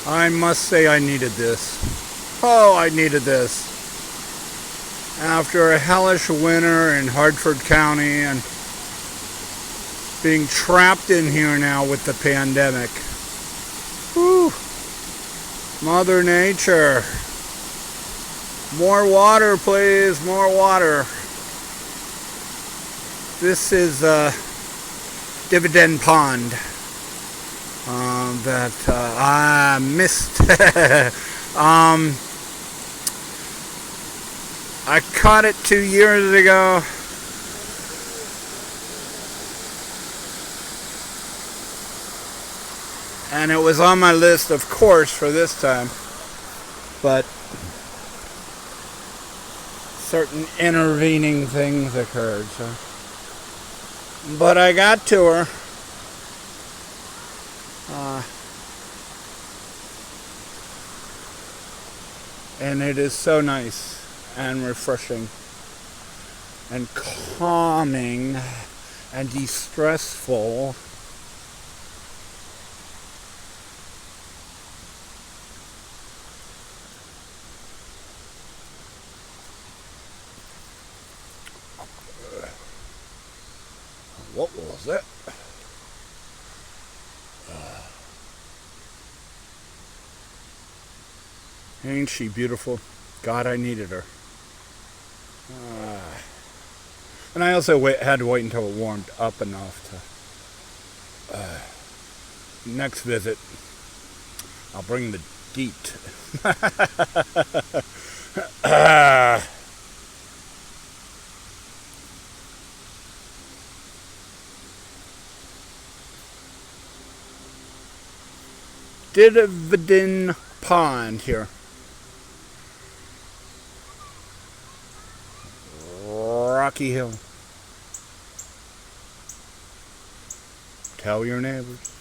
I must say I needed this. Oh, I needed this. After a hellish winter in Hartford County and being trapped in here now with the pandemic. Whew. Mother Nature. More water, please. More water. This is Dividend Pond that I missed. I caught it 2 years ago. And it was on my list, of course, for this time. But certain intervening things occurred. So. But I got to her. And it is so nice and refreshing and calming and de-stressful. What was it? Ain't she beautiful? God, I needed her. And I also had to wait until it warmed up enough to... next visit, I'll bring the DEET. Divedend Pond here. Rocky Hill. Tell your neighbors.